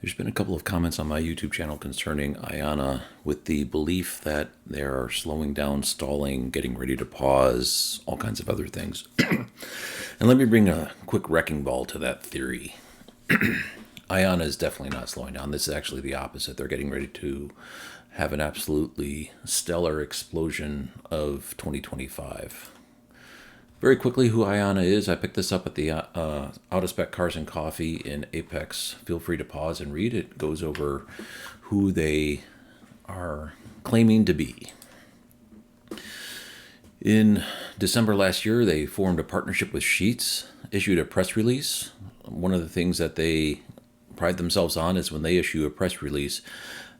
There's been a couple of comments on my YouTube channel concerning iONNA with the belief that they are slowing down, stalling, getting ready to pause, all kinds of other things. And let me bring a quick wrecking ball to that theory. iONNA is definitely not slowing down. This is actually the opposite. They're getting ready to have an absolutely stellar explosion of 2025. Very quickly, who iONNA is. I picked this up at the Out of Spec Cars and Coffee in Apex. Feel free to pause and read. It goes over who they are claiming to be. In December last year, they formed a partnership with Sheetz, issued a press release. One of the things that they pride themselves on is when they issue a press release,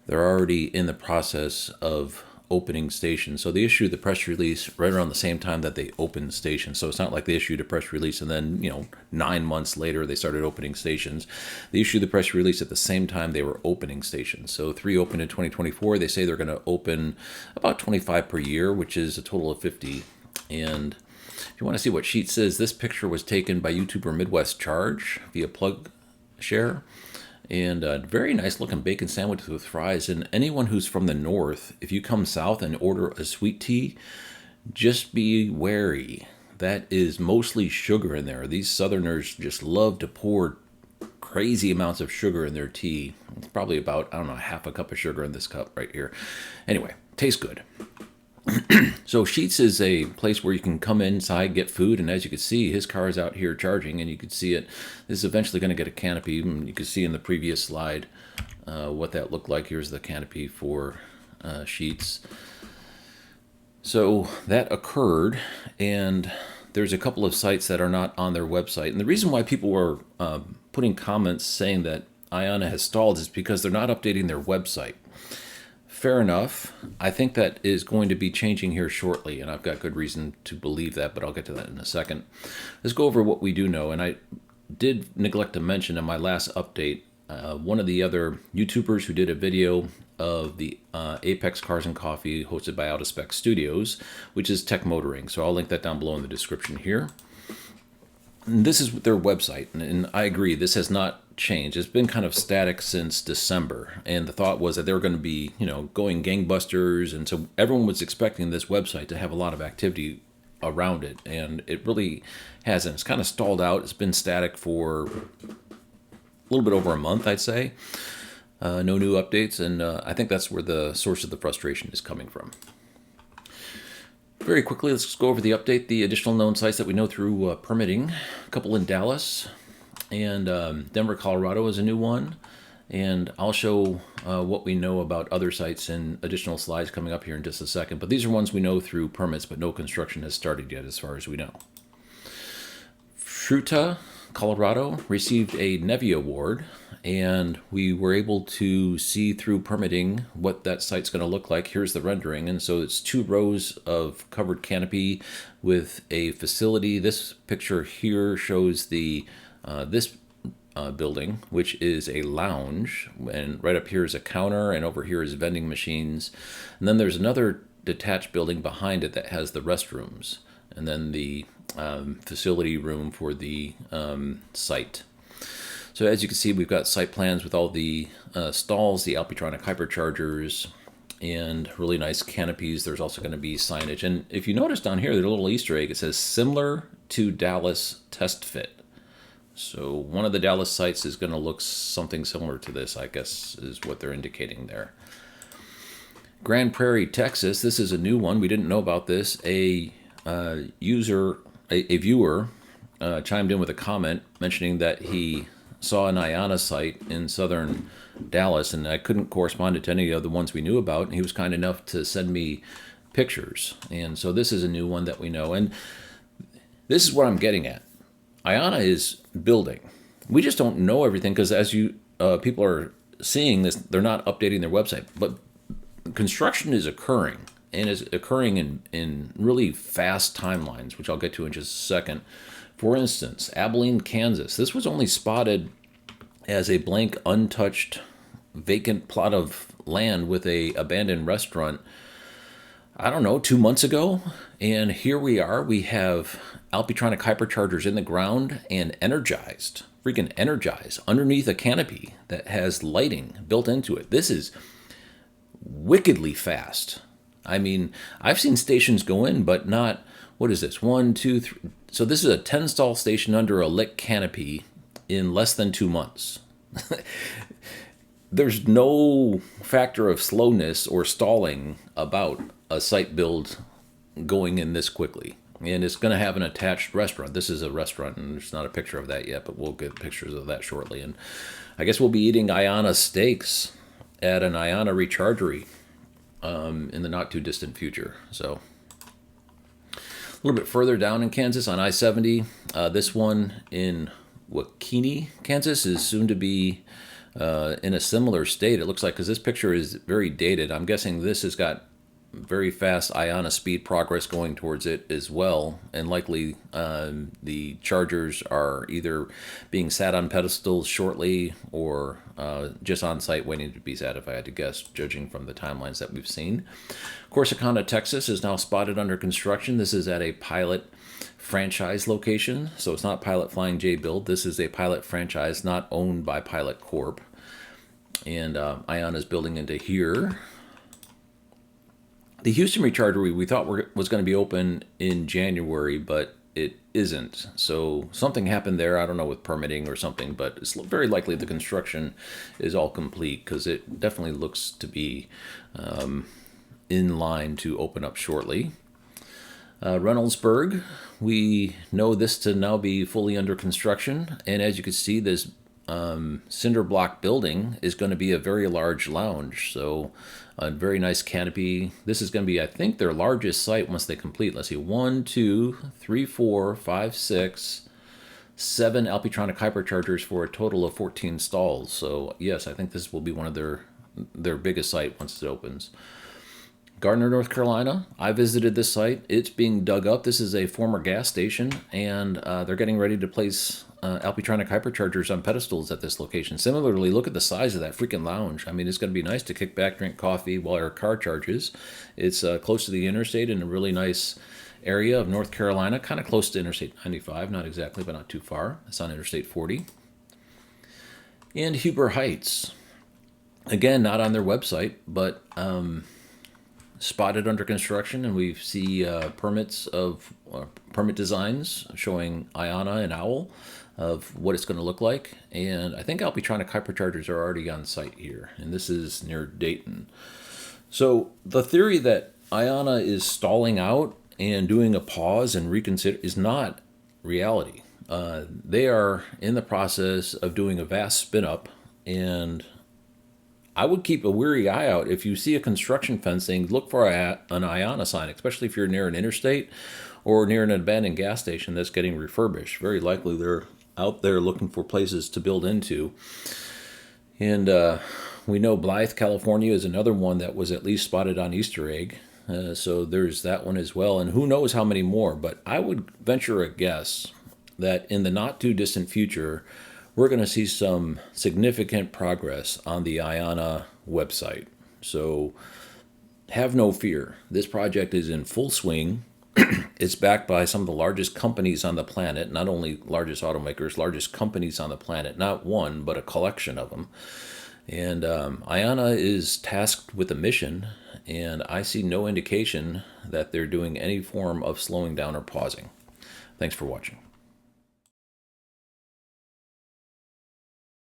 they're already in the process of opening stations. So they issued the press release right around the same time that they opened stations. So it's not like they issued a press release and then, 9 months later they started opening stations. They issued the press release at the same time they were opening stations. So 3 opened in 2024. They say they're going to open about 25 per year, which is a total of 50. And if you want to see what Sheet says, this picture was taken by YouTuber Midwest Charge via Plug Share. And a very nice looking bacon sandwich with fries. And anyone who's from the north, if you come south and order a sweet tea, just be wary. That is mostly sugar in there. These southerners just love to pour crazy amounts of sugar in their tea. It's probably about, half a cup of sugar in this cup right here. Anyway, tastes good. So Sheetz is a place where you can come inside, get food, and as you can see, his car is out here charging, and you can see it. This is eventually going to get a canopy. You can see in the previous slide what that looked like. Here's the canopy for Sheetz. So that occurred, and there's a couple of sites that are not on their website. And the reason why people were putting comments saying that iONNA has stalled is because they're not updating their website. Fair enough. I think that is going to be changing here shortly, and I've got good reason to believe that, but I'll get to that in a second. Let's go over what we do know, and I did neglect to mention in my last update, one of the other YouTubers who did a video of the Apex Cars and Coffee hosted by Out of Spec Studios, which is Tech Motoring. So I'll link that down below in the description here. And this is their website, and I agree, this has not changed. It's been kind of static since December, and the thought was that they were going to be, going gangbusters, and so everyone was expecting this website to have a lot of activity around it, and it really hasn't. It's kind of stalled out. It's been static for a little bit over a month, I'd say. No new updates, and I think that's where the source of the frustration is coming from. Very quickly, let's go over the update, the additional known sites that we know through permitting. A couple in Dallas, and Denver, Colorado is a new one. And I'll show what we know about other sites in additional slides coming up here in just a second. But these are ones we know through permits, but no construction has started yet as far as we know. Fruta, Colorado, received a NEVI award, and we were able to see through permitting what that site's going to look like. Here's the rendering, and so it's 2 rows of covered canopy with a facility. This picture here shows the this building, which is a lounge, and right up here is a counter, and over here is vending machines. And then there's another detached building behind it that has the restrooms, and then the facility room for the site. So as you can see, we've got site plans with all the stalls, the Alpitronic hyperchargers, and really nice canopies. There's also going to be signage. And if you notice down here, there's a little Easter egg. It says similar to Dallas test fit. So one of the Dallas sites is going to look something similar to this, I guess, is what they're indicating there. Grand Prairie, Texas. This is a new one. We didn't know about this. A viewer chimed in with a comment mentioning that he saw an iONNA site in southern Dallas, and I couldn't correspond to any of the ones we knew about, and he was kind enough to send me pictures. And so this is a new one that we know, and this is what I'm getting at. iONNA is building. We just don't know everything because as you people are seeing this, they're not updating their website, but construction is occurring, and is occurring in really fast timelines, which I'll get to in just a second. For instance, Abilene, Kansas. This was only spotted as a blank, untouched, vacant plot of land with a abandoned restaurant, I don't know, 2 months ago. And here we are. We have Alpitronic hyperchargers in the ground and energized, freaking energized, underneath a canopy that has lighting built into it. This is wickedly fast. I mean, I've seen stations go in, but not, what is this? One, two, three. So this is a 10 stall station under a lit canopy in less than 2 months. There's no factor of slowness or stalling about a site build going in this quickly. And it's going to have an attached restaurant. This is a restaurant, and there's not a picture of that yet, but we'll get pictures of that shortly. And I guess we'll be eating iONNA steaks at an iONNA rechargery in the not too distant future. So a little bit further down in Kansas on I-70, this one in Waukene, Kansas, is soon to be in a similar state. It looks like, because this picture is very dated. I'm guessing this has got very fast iONNA speed progress going towards it as well, and likely the chargers are either being sat on pedestals shortly or just on site waiting to be sat, if I had to guess, judging from the timelines that we've seen. Corsicana, Texas is now spotted under construction. This is at a pilot franchise location, so it's not Pilot Flying J build. This is a pilot franchise not owned by Pilot Corp. And iONNA is building into here. The Houston rechargery we thought was going to be open in January, but it isn't. So something happened there. I don't know, with permitting or something, but it's very likely the construction is all complete, because it definitely looks to be in line to open up shortly. Reynoldsburg, we know this to now be fully under construction, and as you can see, this cinder block building is going to be a very large lounge, so a very nice canopy. This is going to be, I think, their largest site once they complete. Let's see, 1, 2, 3, 4, 5, 6, 7 Alpitronic hyperchargers for a total of 14 stalls. So yes, I think this will be one of their biggest site once it opens. Gardner, North Carolina, I visited this site. It's being dug up. This is a former gas station, and they're getting ready to place Alpitronic hyperchargers on pedestals at this location. Similarly, look at the size of that freaking lounge. I mean, it's going to be nice to kick back, drink coffee while your car charges. It's close to the interstate in a really nice area of North Carolina, kind of close to Interstate 95, not exactly, but not too far. It's on Interstate 40. And Huber Heights, again, not on their website, but spotted under construction, and we see permit designs showing iONNA and OWL of what it's going to look like. And I think Alpitronic hyperchargers are already on site here, and this is near Dayton. So the theory that iONNA is stalling out and doing a pause and reconsider is not reality. They are in the process of doing a vast spin up, and I would keep a weary eye out. If you see a construction fencing, look for an iONNA sign, especially if you're near an interstate or near an abandoned gas station that's getting refurbished. Very likely they're out there looking for places to build into. And we know Blythe, California is another one that was at least spotted on Easter egg. So there's that one as well. And who knows how many more. But I would venture a guess that in the not too distant future, we're going to see some significant progress on the iONNA website. So have no fear. This project is in full swing. It's backed by some of the largest companies on the planet, not only largest automakers, largest companies on the planet, not one, but a collection of them. And iONNA is tasked with a mission, and I see no indication that they're doing any form of slowing down or pausing. Thanks for watching.